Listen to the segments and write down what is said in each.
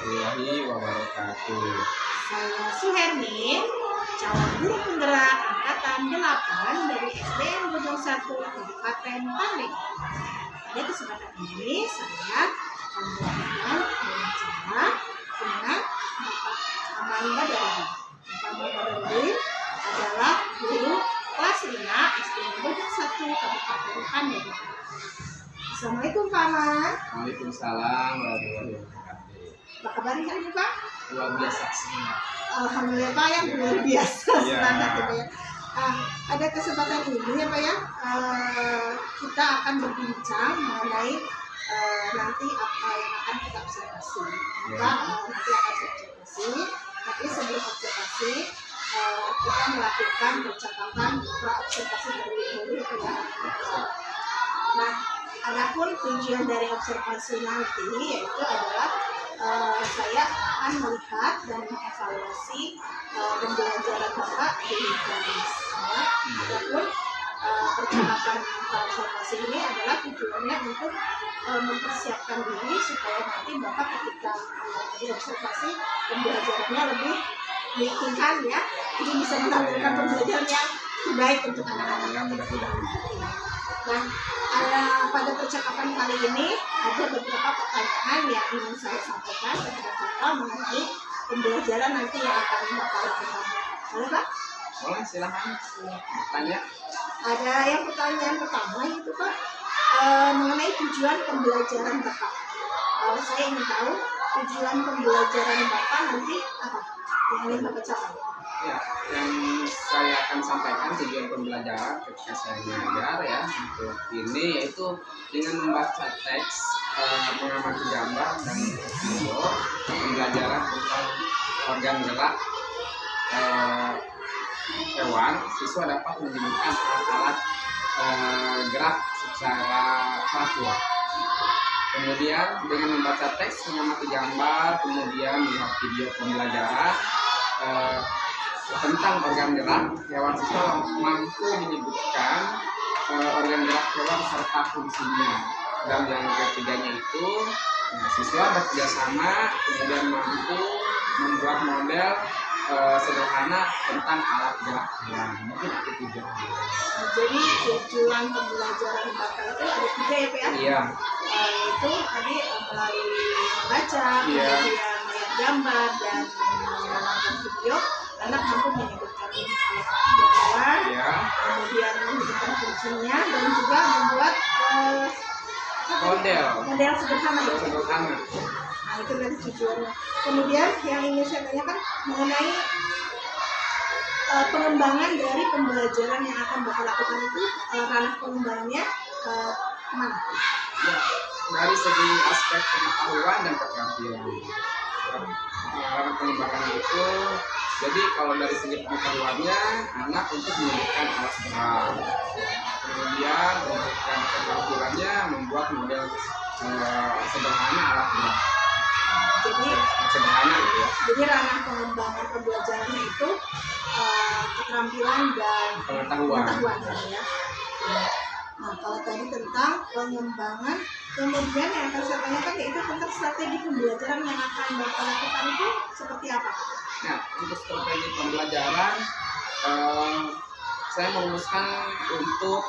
warahmatullahi wabarakatuh. Saya Suhermin, calon guru penggerak angkatan 8 dari SDN Bojong 1 Kabupaten Pare. Pada kesempatan ini saya akan membawakan wawancara dengan Bapak Amal Badarudin. Bapak Amal Badarudin adalah guru kelas 5 SDN Bojong 1 Kabupaten Pare. Assalamualaikum Pak Amal. Waalaikumsalam warahmatullahi wabarakatuh. Apa kabar hari ini Pak? Luar biasa semangat. Alhamdulillah Pak, yang luar biasa semangat gitu ya. Ada kesempatan ini ya Pak ya, kita akan berbincang mengenai nanti apa yang akan kita observasi. Kita nanti akan observasi, tapi sebelum observasi kita melakukan percakapan pra-observasi terlebih dahulu ya. Nah, adapun tujuan dari observasi nanti yaitu adalah saya akan melihat dan mengevaluasi pembelajaran Bapak di Inggris. Ya. Adapun percakapan observasi ini adalah tujuannya untuk mempersiapkan diri supaya nanti Bapak ketika diobservasi pembelajarannya lebih meyakinkan ya, jadi bisa menampilkan pembelajaran yang baik untuk anak-anak. Nah, pada percakapan kali ini ada beberapa pertanyaan yang ingin saya sampaikan kepada Bapak mengenai pembelajaran nanti yang akan Bapak lakukan. Boleh Pak? Boleh, silahkan tanya. Ada yang pertanyaan pertama itu Pak, mengenai tujuan pembelajaran Bapak. Saya ingin tahu tujuan pembelajaran Bapak nanti apa yang ingin Bapak capai. Ya, yang saya akan sampaikan tujuan pembelajaran ketika saya mengajar ya untuk ini yaitu dengan membaca teks, mengamati gambar dan video pembelajaran tentang organ gerak hewan. Siswa dapat menyebutkan alat-alat gerak secara faktual. Kemudian dengan membaca teks, mengamati gambar, kemudian melihat video pembelajaran tentang organ gerak hewan, siswa mampu menyebutkan organ gerak hewan serta fungsinya. Dan yang ketiganya itu siswa bekerjasama kemudian mampu membuat model sederhana tentang alat gerak hewan. Mungkin itu tujuannya. Jadi tujuan pembelajaran Bapak itu ada 3 ya Pak ya? Iya. Itu tadi melalui membaca, kemudian melihat gambar dan menonton video, anak mampu menyebutkan alat hewan, kemudian menyebutkan fungsinya dan juga membuat model sederhana ya. Nah itu dari tujuannya. Kemudian yang ingin saya tanyakan mengenai pengembangan dari pembelajaran yang akan Bapak lakukan itu, ranah pengembangannya kemana? Ya, dari segi aspek pengetahuan dan keterampilan. Ranah pengembangan itu, jadi kalau dari segi pengetahuannya anak untuk menyebutkan alat gerak, kemudian untuk keterampilannya membuat model sederhana alat gerak. Jadi sederhana gitu ya. Jadi ranah pengembangan pembelajarannya itu keterampilan dan pengetahuan ya. Nah kalau tadi tentang pengembangan, kemudian yang akan saya tanyakan yaitu tentang strategi pembelajaran yang akan Bapak lakukan itu seperti apa? Nah untuk strategi pembelajaran saya merumuskan untuk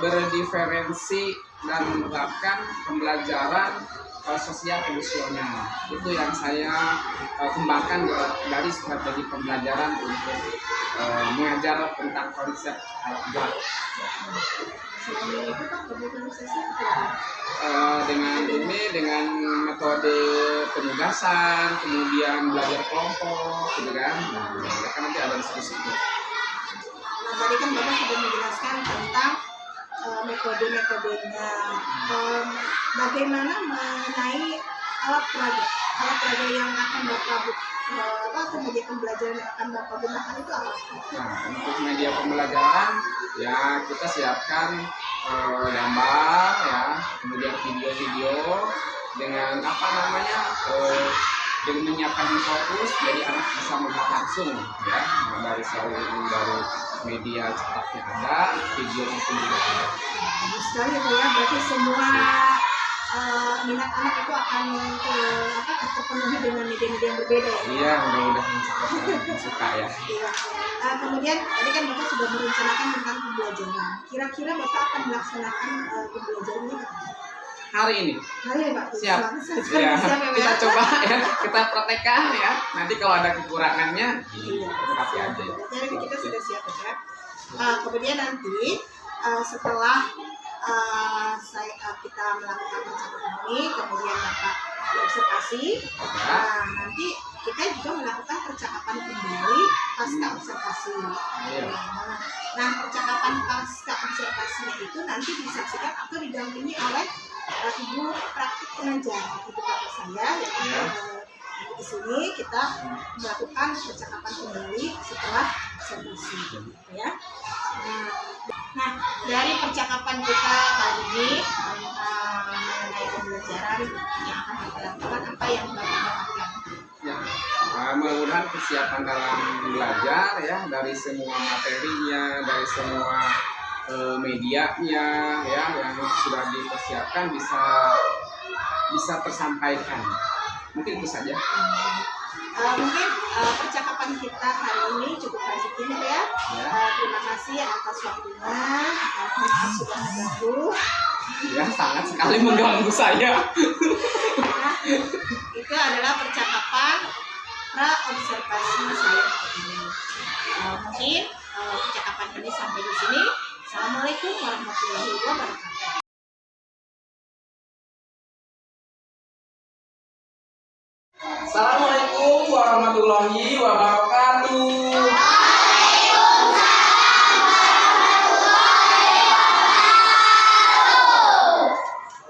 berdiferensi dan menerapkan pembelajaran sosial emosional. Itu yang saya kembangkan dari strategi pembelajaran untuk mengajar tentang konsep alat gerak. Selain itu Pak, dengan metode penugasan, kemudian belajar kelompok, gitu kan. Nah, mereka nanti ada diskusi. Nah, tadi kan Bapak sudah menjelaskan tentang metode-metodenya. Bagaimana mengenai alat peraga yang akan Bapak media pembelajaran yang akan Bapak gunakan itu apa? Nah, untuk media pembelajaran ya kita siapkan gambar ya, kemudian video-video dengan dengan menyiapkan fokus, jadi anak bisa melihat langsung ya dari media cetaknya ada, video itu juga ada. Bagus sekali ya, berarti semua minat anak itu akan terpenuhi dengan media-media yang berbeda ya. Iya, mudah-mudahan suka ya. Iya. Kemudian tadi kan Bapak sudah merencanakan tentang pembelajaran. Kira-kira Bapak akan melaksanakan pembelajaran ini Hari ini. hari ini Pak? Siap. Siap Ya, ya, kita Pak? coba ya, kita praktekkan ya. Nanti kalau ada kekurangannya, Iya. kasih aja. Jadi kita sudah siap ya. Kemudian nanti setelah kita melakukan percakapan ini, kemudian Bapak observasi, nanti kita juga melakukan percakapan kembali pasca observasi. Iya. Nah, percakapan pasca observasinya itu nanti disaksikan atau didampingi oleh ibu praktik pengajar, ibu kakak saya, Iya. di sini kita melakukan percakapan kembali setelah observasi, ya. Nah, dari percakapan kita kali ini mengenai pembelajaran yang akan kita lakukan, apa yang Bapak dapatkan? Ya, mudah-mudahan persiapan dalam belajar ya, dari semua materinya, dari semua medianya ya, yang sudah dipersiapkan bisa tersampaikan. Mungkin itu saja. Mungkin percakapan kita hari ini cukup lanjut ini ya. Terima kasih atas waktunya, atas sudah mengganggu. Ya, sangat sekali mengganggu saya. Nah, itu adalah percakapan pra-observasi saya hari ini. Mungkin percakapan ini sampai di sini. Assalamualaikum warahmatullahi wabarakatuh. Assalamualaikum warahmatullahi wabarakatuh.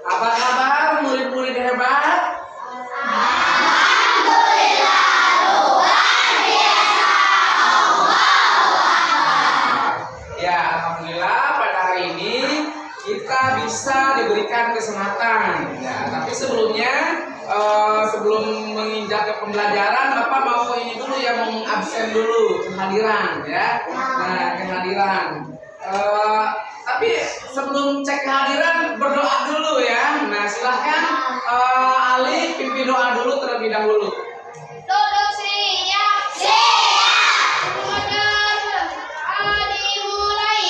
Apa kabar murid-murid hebat? Ya, alhamdulillah pada hari ini kita bisa diberikan kesempatan. Ya, tapi sebelumnya sebelum menginjak ke pembelajaran, Bapak mau ini dulu ya, mengabsen dulu kehadiran ya. Nah, kehadiran. Tapi sebelum cek kehadiran, berdoa dulu ya. Nah, silahkan Ali pimpin doa dulu terlebih dahulu. Duduk siap. Siap. Dimulai.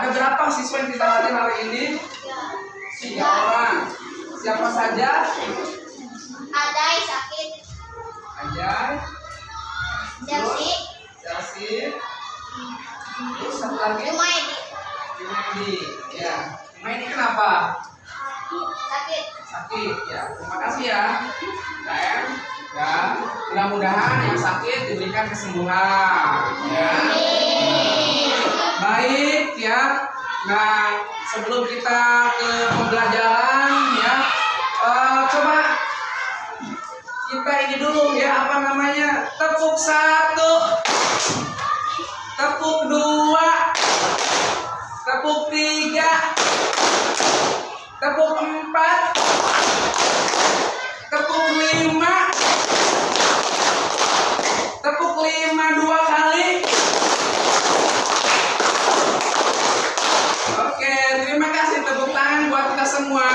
Ada berapa siswa yang kita latih hari ini? 3 orang. Siapa saja? Adai sakit. Ajay, Chelsea. Chelsea, terus satu lagi? Jumaidi. Jumaidi. Ya. Jumaidi kenapa? Sakit. Sakit. Ya. Terima kasih ya. KM. Ya. Mudah-mudahan yang sakit diberikan kesembuhan. Ya. Baik ya. Nah, sebelum kita ke pembelajaran ya, coba kita ini dulu ya, apa namanya? Tepuk 1, tepuk 2, tepuk 3, tepuk 4, tepuk 5, tepuk 5 2 kali. Oke, terima kasih, tepuk tangan buat kita semua.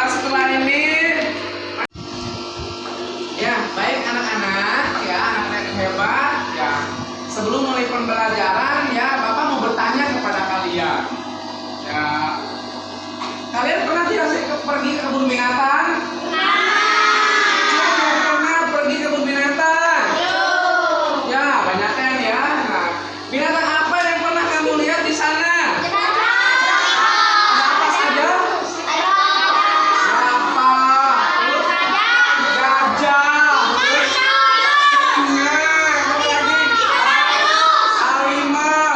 Setelah ini ya, baik anak-anak ya, anak-anak yang hebat ya. Sebelum mulai pembelajaran ya, Bapak mau bertanya kepada kalian. Ya, kalian pernah tidak sih pergi ke kebun binatang? Siapa yang pernah pergi ke kebun binatang? Ya, banyak kan ya. Nah, binatang apa yang pernah kamu lihat di sana? Apa saja? Apa? Gajah, singa, apa lagi? Harimau,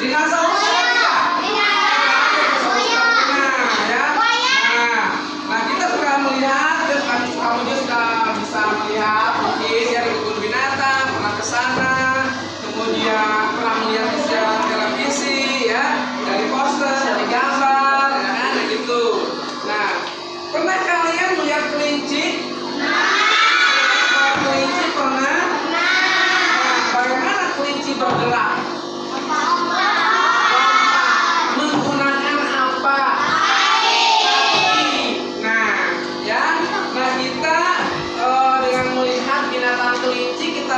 dinosaurus ada? Nah, kita sudah melihat dan kamu juga sudah bisa melihat mungkin dari kebun binatang, pernah ke sana, kemudian pernah melihat di siaran televisi ya, dari poster, dari gambar, ya kan, nah gitu. Nah, pernah kalian melihat kelinci? Kelinci pernah? Bagaimana kelinci bergerak? Menggunakan apa? Nah, ya, nah kita dengan melihat binatang kelinci kita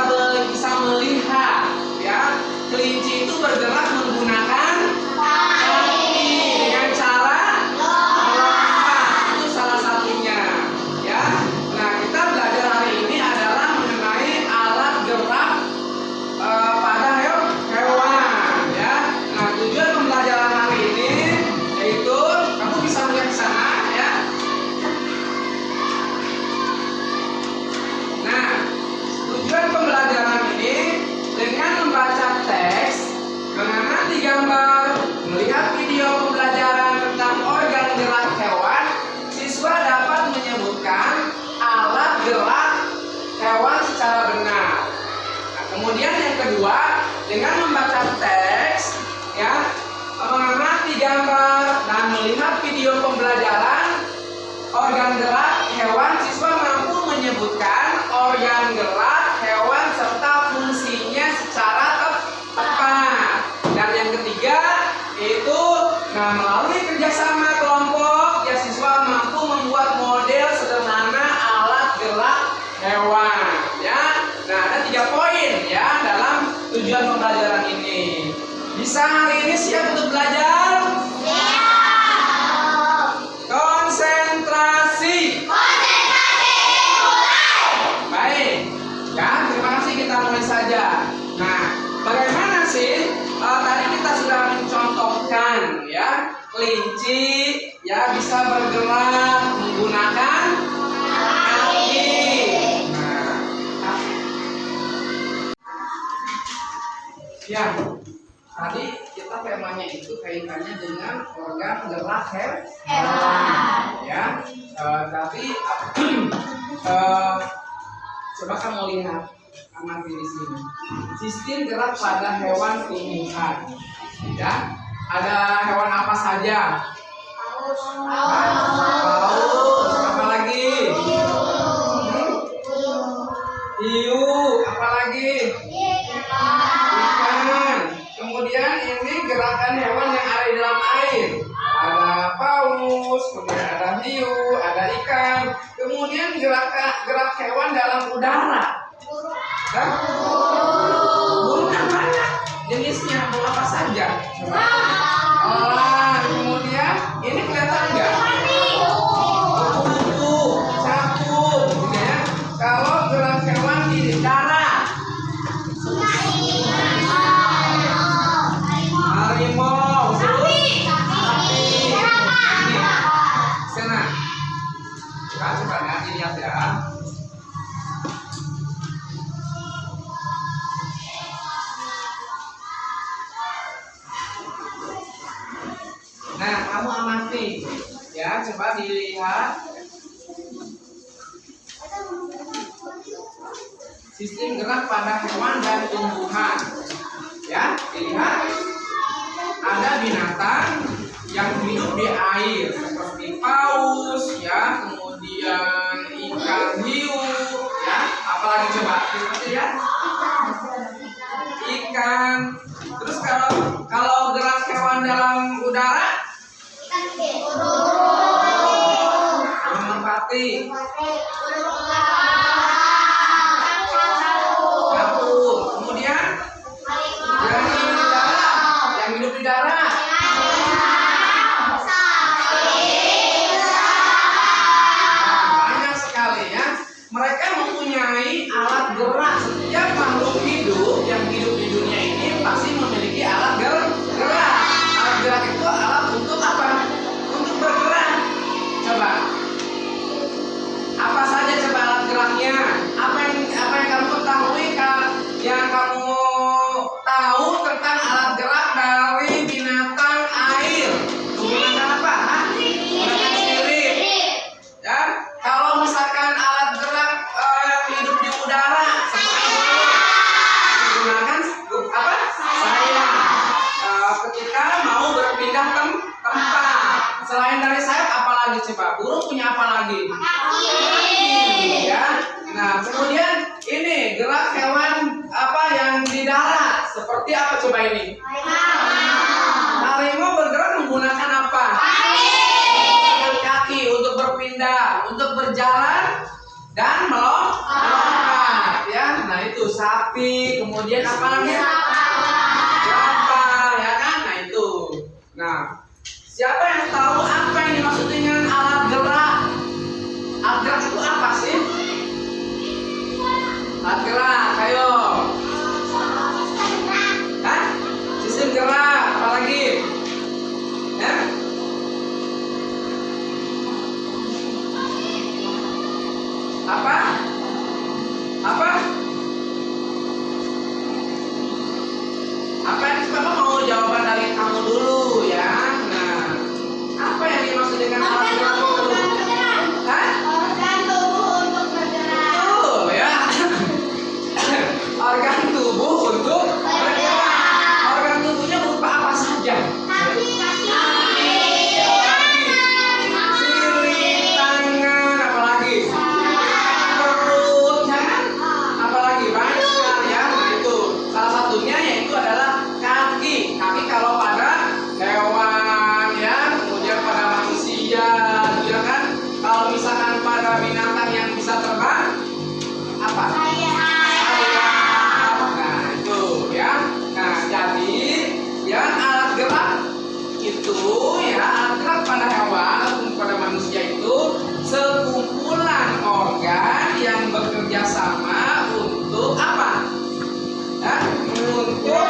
bisa melihat ya, kelinci itu bergerak menggunakan kaki dengan cara melompat, itu salah satunya ya. Nah, kita belajar hari ini adalah mengenai alat gerak pada hewan ya. Nah, tujuan pembelajaran hari ini yaitu kamu bisa melihat di sana ya. Nah, tujuan pembelajaran ini dengan membaca teks, mengamati gambar, melihat video pembelajaran tentang organ gerak hewan, siswa dapat menyebutkan alat gerak hewan secara benar. Nah, kemudian yang kedua, dengan membaca teks, ya, mengamati gambar dan melihat video pembelajaran organ gerak hewan, siswa mampu menyebutkan organ gerak hewan serta fungsinya secara tepat. Dan yang ketiga itu, nah, melalui kerjasama kelompok, ya siswa mampu membuat model sederhana alat gerak hewan. Ya, nah ada 3 poin ya dalam tujuan pembelajaran ini. Bisa hari ini siap untuk belajar? Konsentrasi. Baik, ya terima kasih, kita mulai saja. Nah, bagaimana sih? Tadi kita sudah mencontohkan ya, kelinci ya bisa bergerak menggunakan kaki. Nah, ya tadi kita temanya itu kaitannya dengan organ gerak hewan ya. Tapi coba kamu lihat, amati di sini. Sistem gerak pada hewan tumbuhan. Ya, ada hewan apa saja? Paus. Apa lagi? Hiu. Apa lagi? Ikan. Kemudian ini gerakan hewan yang ada di dalam air. ada paus, kemudian ada hiu, ada ikan, kemudian gerak hewan dalam udara. Kan? Burung apa? Jenisnya burung apa saja? Coba. Kemudian ini kelihatan enggak? Kupu, capung, gitu ya. Kalau gerak hewan di darat, harimau, sapi. Sana. Coba ya, dilihat ya. Nah, kamu amati ya, coba dilihat sistem gerak pada hewan dan tumbuhan. Ya, dilihat ada binatang yang hidup di air seperti paus, ya, kemudian ikan hiu, ya, apalagi coba lihat ikan. Terus kalau gerak hewan dalam udara, burung merpati, capung. Kemudian yang hidup di darat, banyak sekali ya. Mereka mempunyai alat gerak. Setiap makhluk hidup yang hidup di dunia ini pasti memiliki alat gerak. Alat gerak itu alat untuk apa? Untuk bergerak. Coba. Apa saja coba alat geraknya? Apa yang kamu ketahui yang kamu tahu tentang alat gerak dari binatang air? Menggunakan apa? Menggunakan sirip. Ya, kalau misalkan alat gerak yang hidup di udara seperti menggunakan apa? Sayap. Ketika mau berpindah tempat, selain dari sayap apalagi coba? Burung punya apa lagi? Kaki. Ya. Nah, kemudian ini gerak hewan apa yang di darat seperti apa coba ini? Harimau bergerak menggunakan apa? Menggunakan kaki untuk berpindah, untuk berjalan dan melompat. Ya, nah itu sapi, kemudian apa lagi? Jerapah, ya kan? Nah itu. Nah, siapa yang tahu apa yang dimaksud dengan alat gerak? Alat gerak itu apa sih? Alat gerak, ayo. Hah? Sistem gerak, apa lagi? Ya? Apa? Apa? Apa yang Bapak mau jawaban dari kamu dulu ya? Nah, apa yang dimaksud dengan alat gerak itu? Hah? Betul ya. Organ tubuh untuk bergerak. Organ tubuhnya berupa apa saja? Sirip, tangan, apalagi? Perut, ya kan? Apalagi banyak sekali ya. Nah itu salah satunya yaitu adalah kaki. Kaki kalau pada hewan ya, kemudian pada manusia, ya kan? Kalau misalkan pada binatang yang bisa terbang, apa? Nah itu ya. Nah jadi ya alat gerak itu ya, alat gerak pada hewan ataupun pada manusia itu sekumpulan organ yang bekerja sama untuk apa? Ya, untuk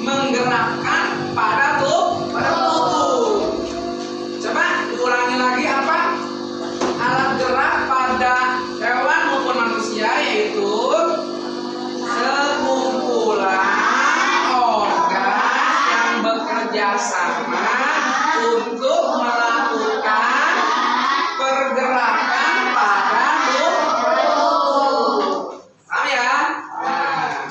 menggerakkan pada tubuh. Coba diulangi lagi apa? Alat gerak pada hewan maupun manusia yaitu sekumpulan organ yang bekerja sama untuk melakukan pergerakan pada tubuh. Paham ya? Nah,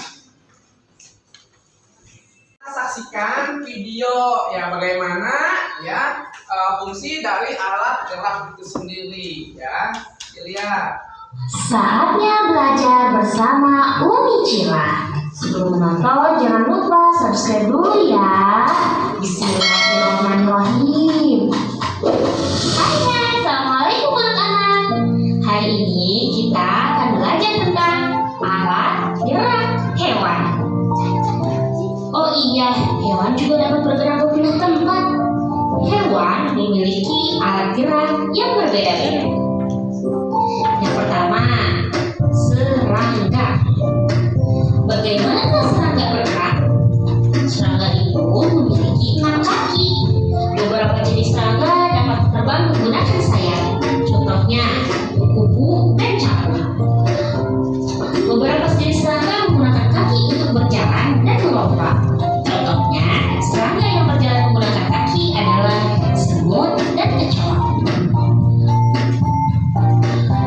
kita saksikan video ya bagaimana ya fungsi dari alat gerak itu sendiri ya. Dilihat. Saatnya belajar bersama Umi Cila. Sebelum menonton, jangan lupa subscribe dulu ya. Bismillahirrahmanirrahim. juga dapat bergerak berpindah tempat. Hewan memiliki alat gerak yang berbeda-beda. Yang pertama, serangga. Bagaimana serangga bergerak? Serangga itu memiliki 6 kaki. Beberapa jenis serangga dapat terbang menggunakan sayap. Contohnya, kupu dan capung. Beberapa jenis serangga menggunakan kaki untuk berjalan dan melompat. Contohnya, serangga yang berjalan menggunakan kaki adalah semut dan kecoa.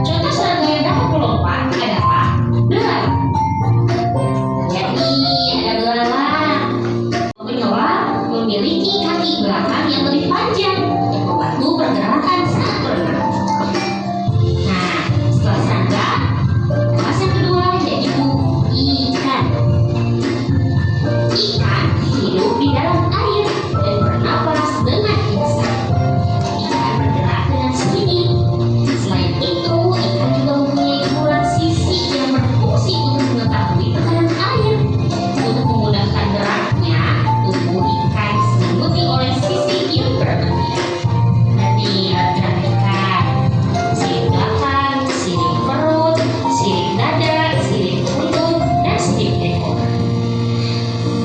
Contoh serangga yang dapat melompat adalah belalang. Jadi ada belalang. Penyelam memiliki kaki belakang yang lebih panjang yang membantu pergerakan saat berenang. Nah, setelah serangga, kelas yang kedua yaitu ikan. Ikan hidup di dalam air dan bernapas dengan insang. Ikan bergerak dengan sendiri. Selain itu, ikan juga mempunyai ukuran sisi yang berfungsi untuk mengetahui tekanan air. Untuk memudahkan geraknya, tubuh ikan diselimuti oleh sisi yang berbeda. Nanti gerak ikan, sirip belakang, sirip perut, sirip dada, sirip mulut, dan sirip ekor.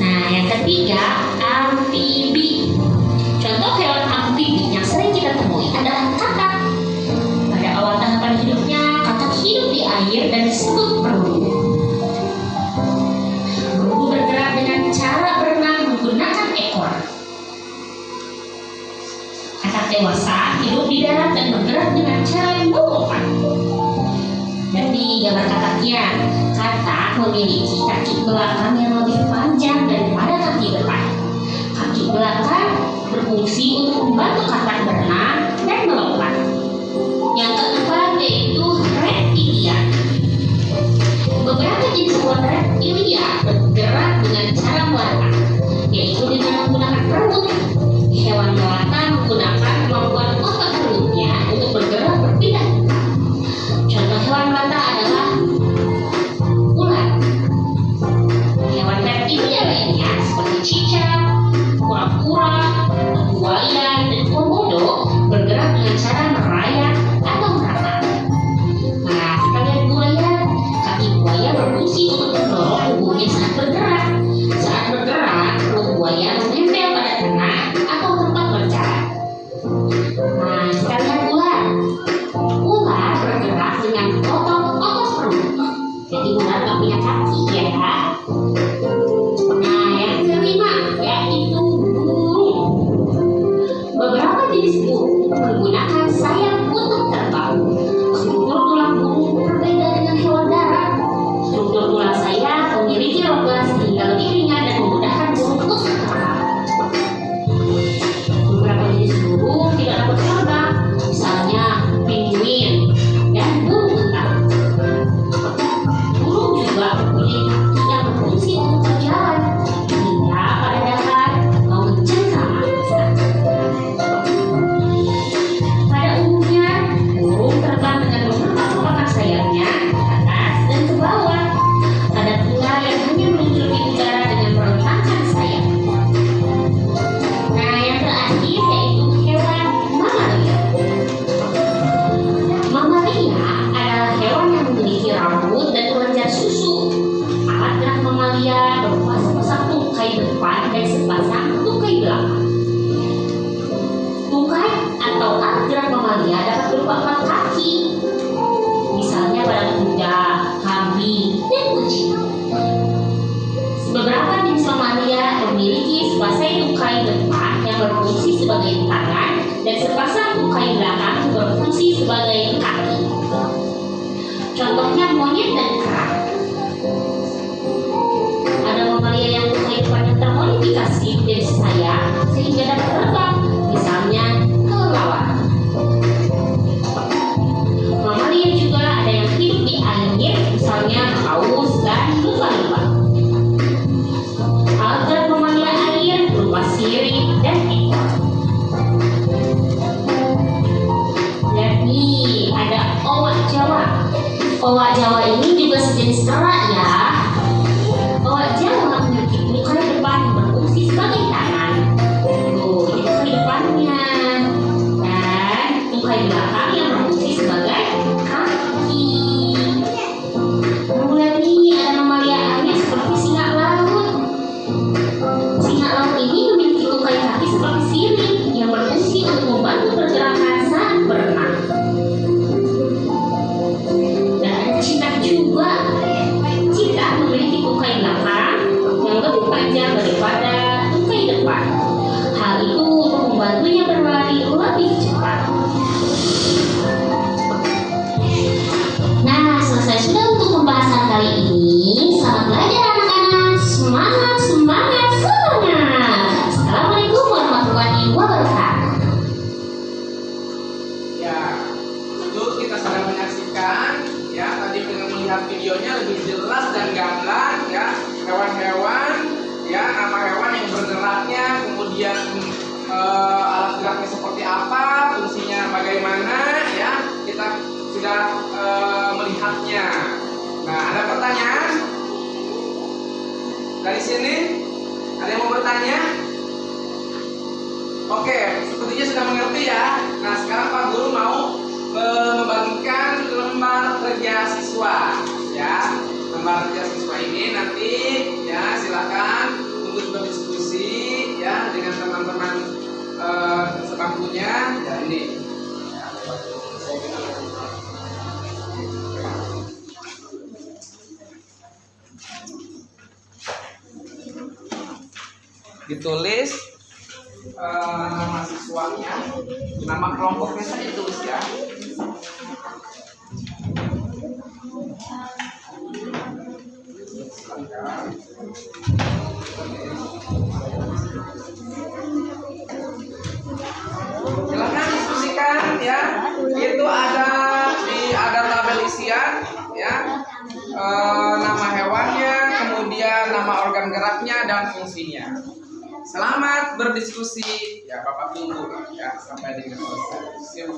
Nah, yang ketiga, amfibi. Contoh hewan amfibi yang sering kita temui adalah kakap. Pada awal tahapan hidupnya, kakap hidup di air dan disebut berudu. Berudu bergerak dengan cara berenang menggunakan ekor. Kakap dewasa hidup di darat dan bergerak dengan cara melompat. Dan di gambar kakapnya, katak memiliki kaki belakang yang lebih panjang daripada kaki depan. Kaki belakang berfungsi untuk membantu katak berenang dan melompat. Yang keempat yaitu reptilia. Beberapa jenis hewan reptilia bergerak dengan cara melata, yaitu dengan menggunakan perut. Hewan melata menggunakan kemampuan otot perutnya untuk bergerak berpindah. Contoh hewan melata adalah ular. Hewan reptilia lainnya seperti cicak, kura-kura, buaya, dan komodo bergerak dengan cara merayap atau merangkak. Nah, kita lihat buaya. Kaki buaya berfungsi untuk mendorong tubuhnya saat bergerak. Saat bergerak, perut buaya menempel pada tanah atau tempat berjalan. Nah, kita lihat ular. Ular bergerak dengan otot perut. Jadi ular gak punya kaki ya. Nah, yang kelima yaitu burung. Beberapa jenis burung menggunakan sayap untuk terbang. Struktur tulang burung berbeda dengan hewan darat. Struktur tulang sayap memiliki rongga sehingga lebih ringan dan memudahkan burung untuk terbang. Beberapa jenis burung tidak dapat terbang, misalnya penguin dan burung elang. Burung juga mempunyai kaki yang berfungsi untuk berjalan hingga pada darat atau mencengkram angsa. Pada umumnya, burung terbang dengan memutar sayapnya ke atas dan ke bawah. Ada pula yang hanya meluncur di udara dengan merentangkan sayap. Nah, yang terakhir yaitu hewan mamalia. Mamalia adalah hewan yang memiliki rambut dan kelenjar susu. Alat gerak mamalia berupa sepasang tungkai depan dan sepasang tungkai belakang. Tungkai atau alat gerak mamalia dapat berupa 4 kaki, misalnya pada kuda, kambing, dan kucing. Beberapa jenis mamalia memiliki sepasang tungkai depan yang berfungsi sebagai tangan dan sepasang tungkai belakang yang berfungsi sebagai kaki. Contohnya monyet dan kera. Ada mamalia yang tungkai depannya termodifikasi dari sayap sehingga dapat terbang, misalnya kelelawar. Mamalia juga ada yang hidup di air, misalnya paus dan lumba-lumba. Alat gerak mamalia air berupa sirip dan ekor. Dan nih ada owak Jawa. Owak Jawa ini juga Dari sini ada yang mau bertanya? Oke, sepertinya sudah mengerti ya. Nah, sekarang Pak Guru mau membagikan lembar kerja siswa ya. Lembar kerja siswa ini nanti ya silakan untuk berdiskusi ya dengan teman-teman sebangkunya ya ini. Ditulis nama siswanya, nama kelompoknya saja ditulis ya. Silakan diskusikan ya. Itu ada tabel isian ya. Nama hewannya, kemudian nama organ geraknya dan fungsinya. Selamat berdiskusi ya, Bapak tunggu ya sampai dengan selesai.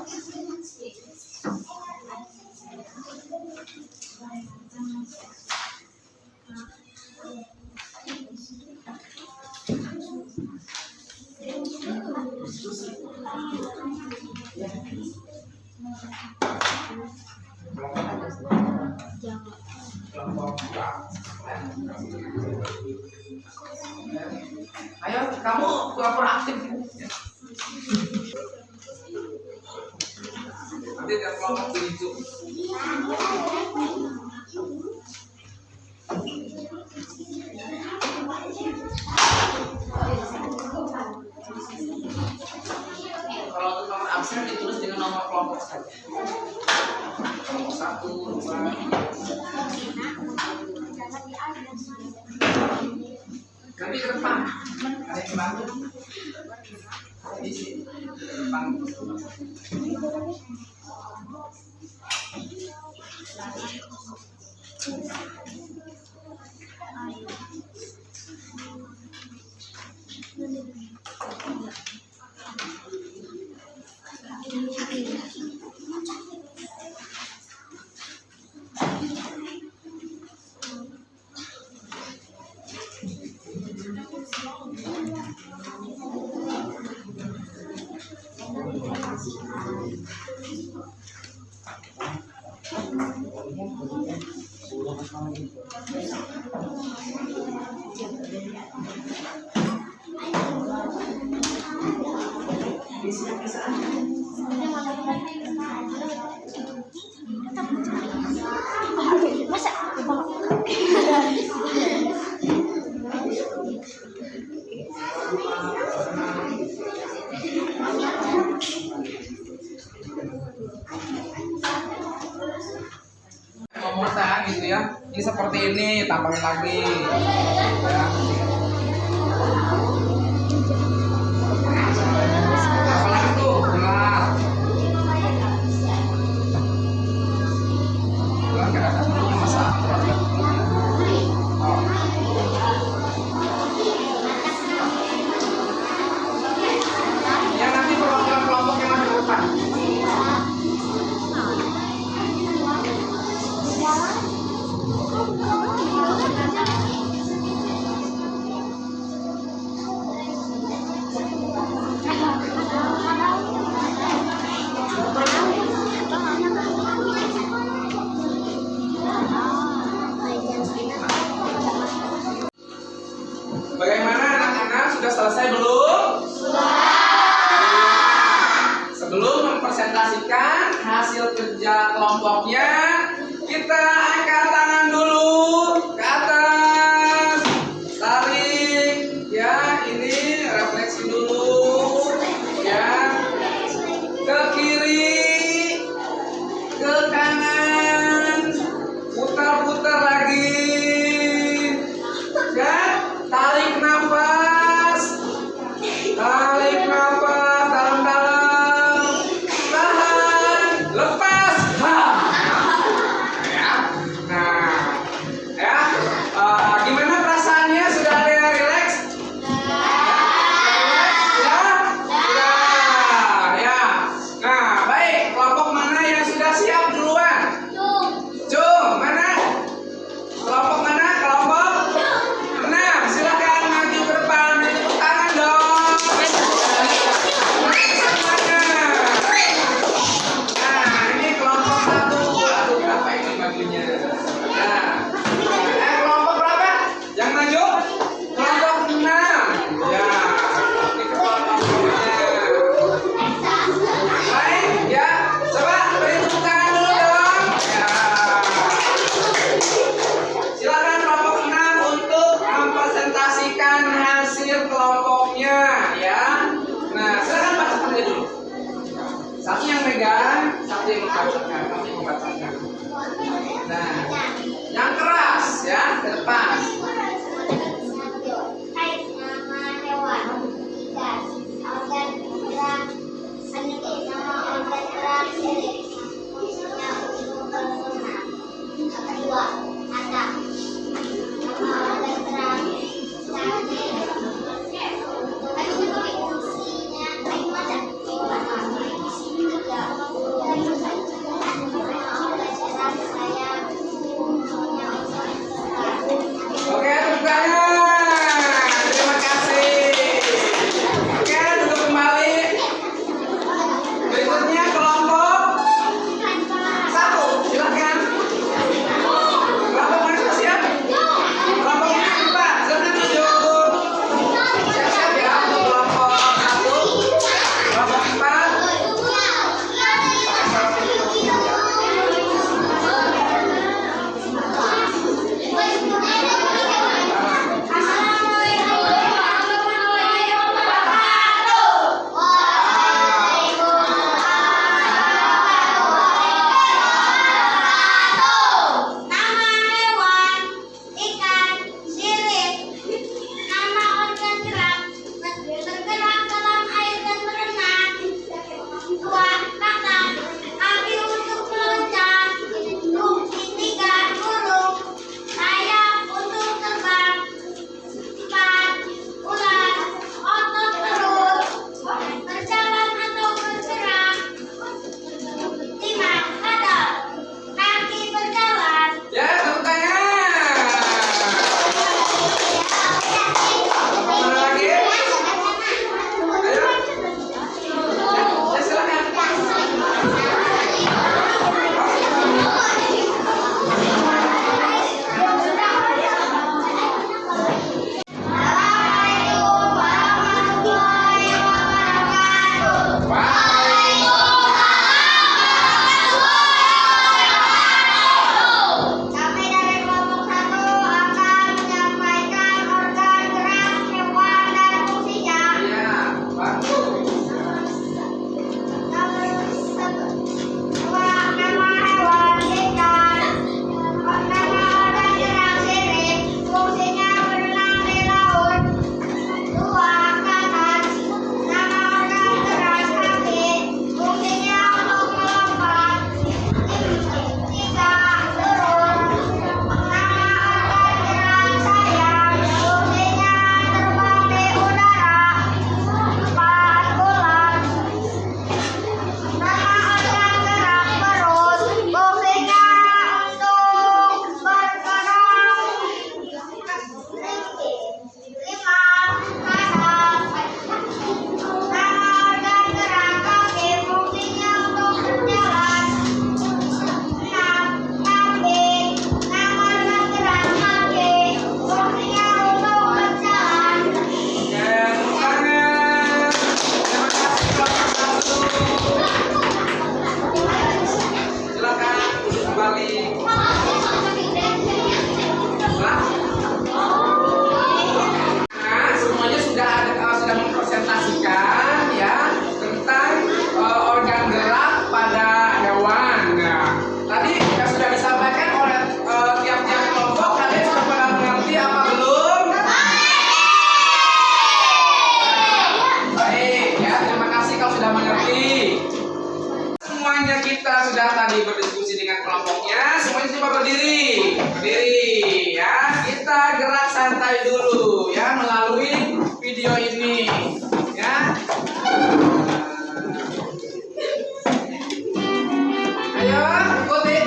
Ayo kamu pura-pura aktif ya. Nanti dia kelompok hijau. Kalau untuk nomor absen ditulis dengan nomor kelompok saja. Kelompok 1, 2. Nanti ke depan. Ada yang bantu. Di sini. Depan. Memutar gitu ya. Ini seperti ini, tambahin lagi. Ya. Apalagi tuh, gelar. Gelar nggak ada masalah. Oh. Ya nanti perwakilan kelompok yang ada di depan. Bagaimana anak-anak, sudah selesai belum? Sebelum mempresentasikan hasil kerja kelompoknya, kita angkat tangan dulu ke atas, tarik ya, ini refleksi dulu ya, ke kiri, ke kanan, putar-putar lagi ya. Tarik nafas dalam-dalam, tahan, lepas, kita gerak santai dulu ya melalui video ini ya. Ayo ikuti.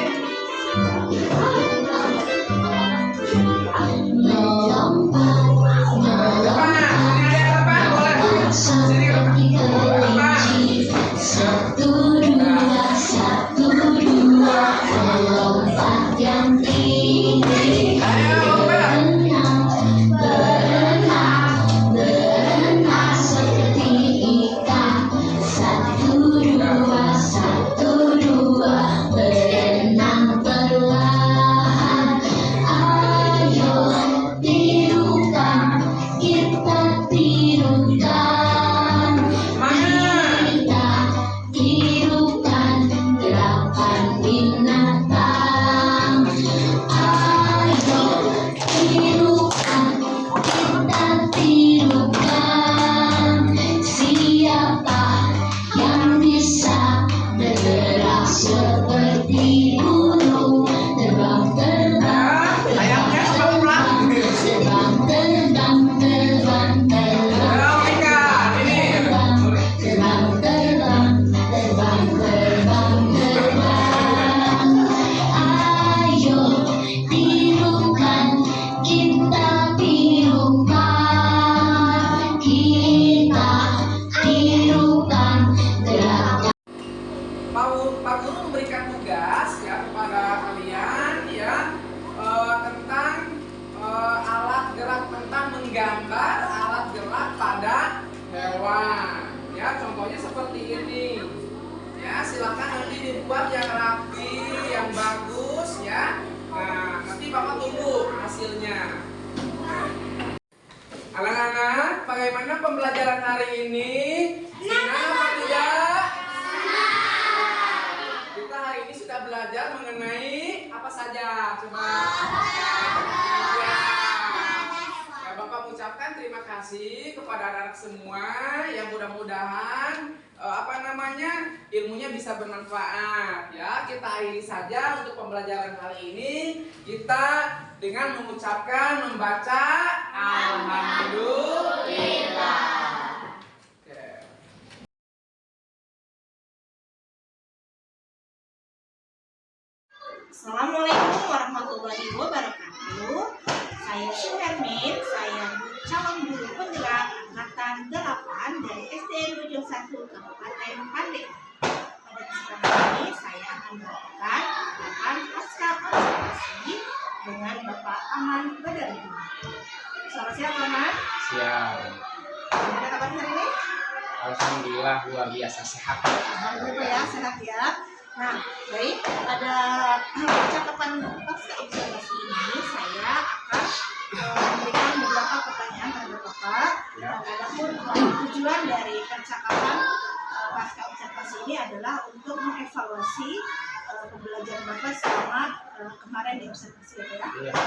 Pak Guru memberikan tugas ya kepada kalian ya tentang alat gerak, tentang menggambar alat gerak pada hewan ya. Contohnya seperti ini ya, silakan nanti dibuat yang rapi, yang bagus ya. Nah, nanti Bapak tunggu hasilnya. Anak-anak, bagaimana pembelajaran hari ini? Senang apa tidak? Kita hari ini sudah belajar mengenai apa saja? Coba. Ya, Bapak mengucapkan terima kasih kepada anak-anak semua yang mudah-mudahan ilmunya bisa bermanfaat ya. Kita akhiri saja untuk pembelajaran kali ini kita dengan mengucapkan membaca alhamdulillah. Assalamualaikum warahmatullahi wabarakatuh. Saya Suhermin, saya calon guru penggerak angkatan 8 dari SDN Ujung 1 Kabupaten Pandeglang. Pada kesempatan ini saya akan membawakan arahan pasca observasi dengan Bapak Aman Badarudin. Selamat siang Aman. Siap. Gimana kabar hari ini? Alhamdulillah luar biasa sehat. Alhamdulillah ya, sehat ya. Nah, baik, pada percakapan pasca observasi ini saya akan memberikan beberapa pertanyaan kepada Bapak. Adapun tujuan dari percakapan pasca observasi ini adalah untuk mengevaluasi pembelajaran Bapak selama kemarin di observasi ya.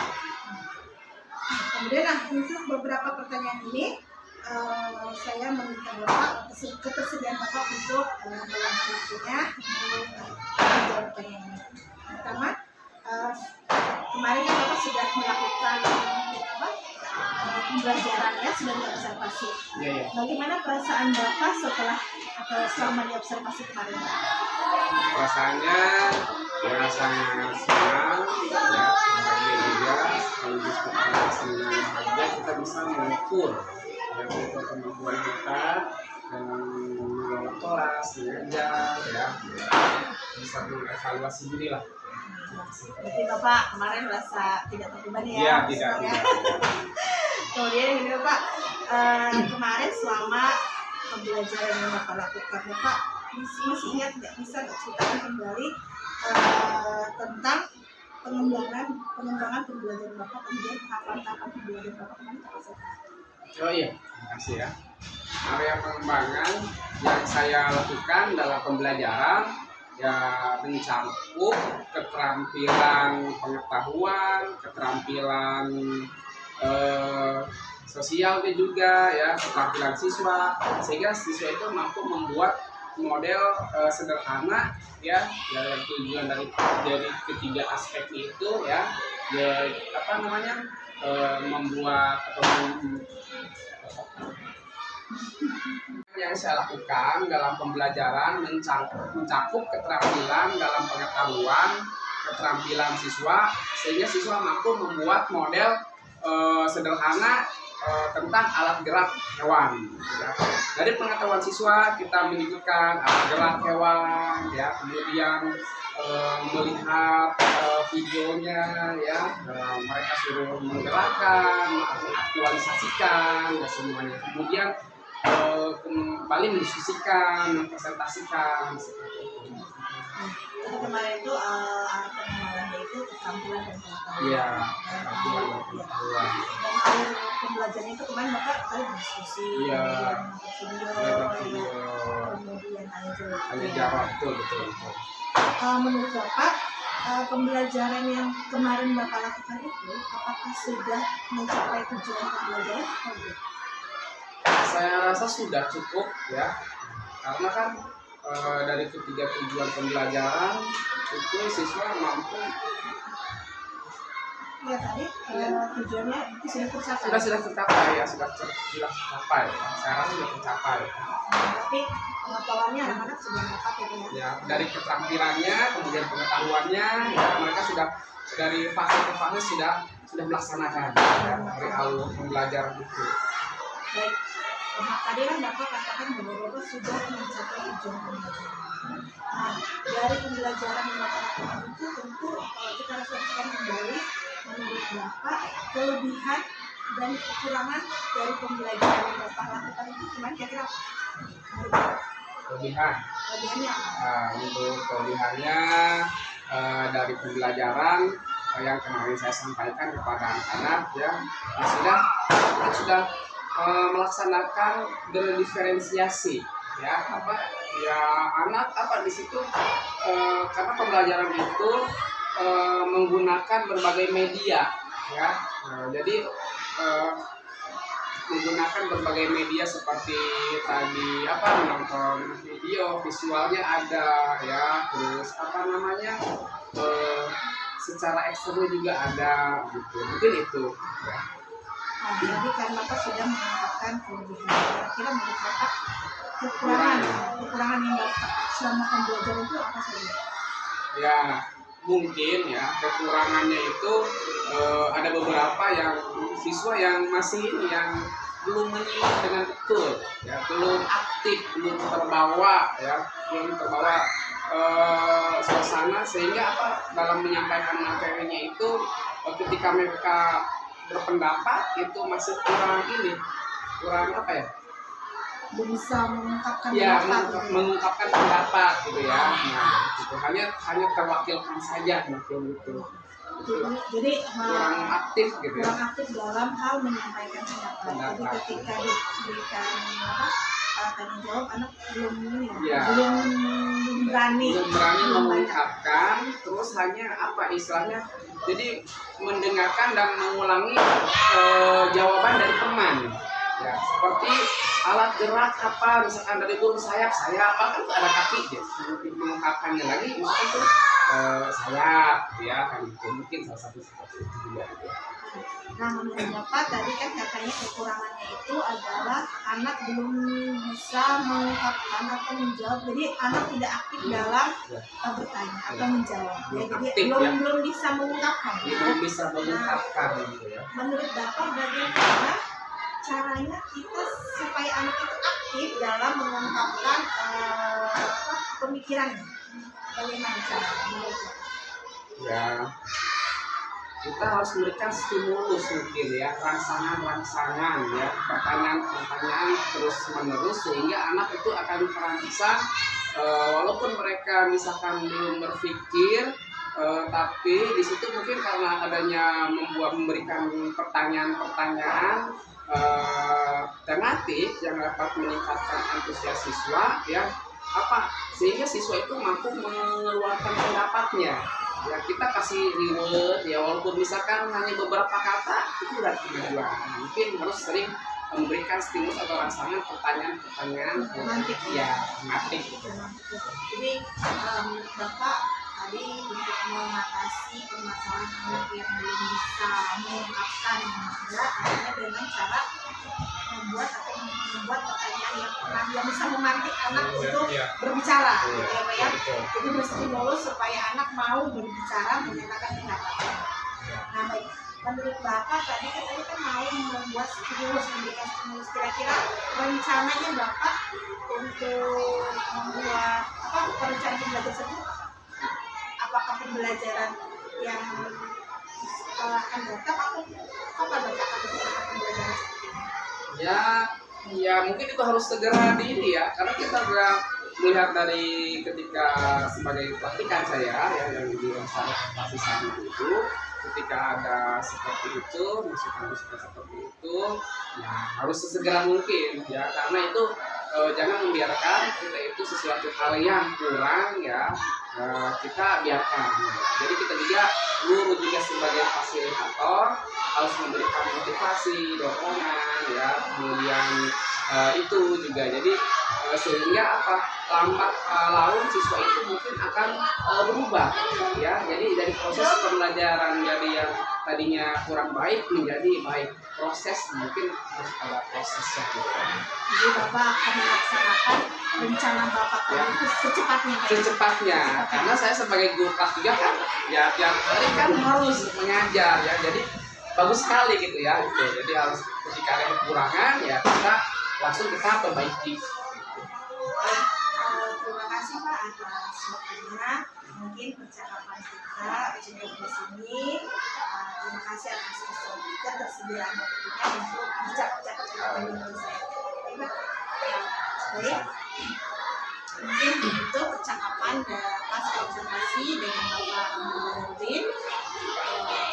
Kemudian untuk beberapa pertanyaan ini saya meminta Bapak ketersediaan Bapak untuk meluangkan waktunya untuk menjawab pertanyaan ini. Pertama, kemarin Bapak sudah melakukan pembelajaran ya, sudah diobservasi. Bagaimana perasaan Bapak setelah atau selama diobservasi kemarin? Perasaannya ya sangat senang ya, bahagia juga sekaligus bahagia kita bisa mengukur kemampuan kita dan mengelola kelas, mengajar ya, bisa mengevaluasi diri lah. Berarti Bapak kemarin merasa tidak terbebani ya? Iya, tidak. Kemudian ini Bapak, kemarin selama pembelajaran yang Bapak lakukan, Bapak masih ingat nggak, bisa nggak ceritakan kembali tentang pengembangan pembelajaran Bapak, kemudian tahapan pembelajaran Bapak kemarin apa saja? Oh iya, terima kasih ya. Area pengembangan yang saya lakukan dalam pembelajaran ya mencakup keterampilan pengetahuan, keterampilan sosial juga ya, keterampilan siswa, sehingga siswa itu mampu membuat model sederhana ya, yang tujuan dari ketiga aspek itu ya membuat atau yang saya lakukan dalam pembelajaran mencakup keterampilan dalam pengetahuan, keterampilan siswa, sehingga siswa mampu membuat model sederhana tentang alat gerak hewan. Ya. Dari pengetahuan siswa kita menyebutkan alat gerak hewan, ya, kemudian melihat videonya, ya, mereka suruh menggerakkan, mengaktualisasikan, dan semuanya. Kemudian kembali mendiskusikan, mempresentasikan. Jadi kemarin itu pengenalannya itu keterampilan dan pengetahuan. Iya, keterampilan dan pengetahuan. Dan akhir pembelajaran itu kemarin Bapak tadi diskusi, Iya. kemudian kemudian Hanya jawab, betul. menurut Bapak pembelajaran yang kemarin Bapak lakukan itu apakah sudah mencapai tujuan pembelajaran atau belum? Saya rasa sudah cukup, ya, karena kan dari ketiga tujuan pembelajaran itu siswa mampu Ya tadi tujuannya itu sudah tercapai. sudah tercapai, ya, sudah tercapai. Saya rasa sudah tercapai. Berarti pengetahuannya anak-anak sudah dapat itu ya. Ya, dari keterampilannya, kemudian pengetahuannya, ya, mereka sudah dari fase ke fase sudah melaksanakan, ya, dari awal pembelajaran itu. Baik. Tadi kan Bapak katakan bahwa Bapak sudah mencapai tujuan pembelajaran. Nah, dari pembelajaran yang Bapak lakukan itu tentu kalau kita refleksikan kembali, menurut Bapak kelebihan dan kekurangan dari pembelajaran yang Bapak lakukan itu gimana kira-kira? Kelebihan. Kelebihannya apa? Nah, untuk kelebihannya dari pembelajaran yang kemarin saya sampaikan kepada anak-anak, ya, kita sudah melaksanakan diferensiasi, ya, anak di situ karena pembelajaran itu menggunakan berbagai media, ya, jadi menggunakan berbagai media seperti tadi menonton video, visualnya ada, ya, terus secara eksternal juga ada, gitu, mungkin itu, ya. Nah, jadi karena Bapak sudah mengatakan kelebihan, kira-kira menurut Bapak kekurangan yang Bapak selama pembelajaran itu apa saja? Ya, mungkin, ya, kekurangannya itu ada beberapa yang siswa yang masih yang belum menyimak dengan betul, ya, belum aktif, belum terbawa suasana, sehingga dalam menyampaikan materinya itu ketika mereka berpendapat itu masih kurang Belum bisa mengungkapkan ya, pendapat. mengungkapkan pendapat, gitu, ya. Nah, itu hanya terwakilkan saja, mungkin itu. Jadi Kurang aktif, gitu, ya. kurang aktif dalam hal menyampaikan pendapat. Jadi ketika diberikan tanya jawab, anak belum Ya. belum berani mengungkapkan, terus hanya istilahnya, jadi mendengarkan dan mengulangi jawaban dari teman, ya, seperti alat gerak misalkan dari burung sayap kan itu ada kaki, ya, mengungkapkannya lagi misalkan tuh sayap, ya, kan itu mungkin salah satu seperti itu juga, ya. Nah, menurut Bapak tadi kan katanya kekurangannya itu adalah anak belum bisa mengungkapkan atau menjawab. Jadi anak tidak aktif dalam bertanya atau menjawab. Ya, jadi belum bisa mengungkapkan. Belum bisa mengungkapkan, gitu, ya. Menurut Bapak bagaimana caranya kita supaya anak itu aktif dalam mengungkapkan pemikirannya? Bagaimana caranya menurut Bapak? Ya, kita harus memberikan stimulus, mungkin, ya, rangsangan, ya, pertanyaan terus menerus, sehingga anak itu akan terangsang, walaupun mereka misalkan belum berpikir, tapi di situ mungkin karena adanya memberikan pertanyaan tematik yang dapat meningkatkan antusias siswa, ya, sehingga siswa itu mampu mengeluarkan pendapatnya. Ya, kita kasih reward, ya, walaupun misalkan hanya beberapa kata, itu udah kemajuan. Mungkin harus sering memberikan stimulus atau rangsangan pertanyaan Romantik, ya, tematik, gitu. Jadi Bapak tadi untuk mengatasi permasalahan anak yang belum bisa mengungkapkan akhirnya dengan cara membuat pertanyaan yang bisa memantik anak untuk berbicara, gitu ya Pak ya. Jadi menstimulus supaya anak mau berbicara, menyatakan pendapatnya. Nah, baik. Menurut Bapak tadi kan mau membuat stimulus, memberikan stimulus, kira-kira rencananya Bapak untuk membuat perencanaan pembelajaran tersebut, apakah pembelajaran yang akan datang atau kapan Bapak akan melakukan pembelajaran seperti ini? Ya mungkin itu harus segera dini ya, karena kita sudah melihat dari ketika sebagai pelatihan saya ya yang di organisasi saya itu, ketika ada seperti itu, masukan seperti itu, ya harus sesegera mungkin ya, karena itu jangan membiarkan kita itu sesuatu hal yang kurang ya, kita biarkan. Jadi kita juga guru juga sebagai fasilitator harus memberikan motivasi, dorongan ya, kemudian itu juga jadi sehingga lambat laun siswa itu mungkin akan berubah ya. Jadi dari proses pembelajaran jadi yang tadinya kurang baik menjadi baik, proses mungkin harus ada prosesnya gitu. Jadi Bapak akan melaksanakan rencana Bapak tadi itu secepatnya. Karena saya sebagai guru kelas juga kan ya tiap hari kan harus mengajar ya, jadi bagus sekali gitu ya gitu. Jadi harus ketika ada kekurangan ya langsung kita perbaiki. Terima kasih Pak atas waktunya. Mungkin percakapan kita cukup di sini. Terima kasih atas ketersediaan waktunya untuk bicara-bicara dengan saya. Baik. Mungkin itu percakapan atas konsultasi dengan Bapak Nurdin.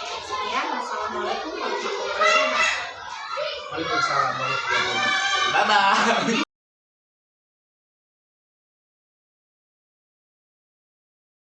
Cukup sekian. Wassalamualaikum warahmatullahi wabarakatuh. Waalaikumsalam warahmatullahi wabarakatuh. Dadah.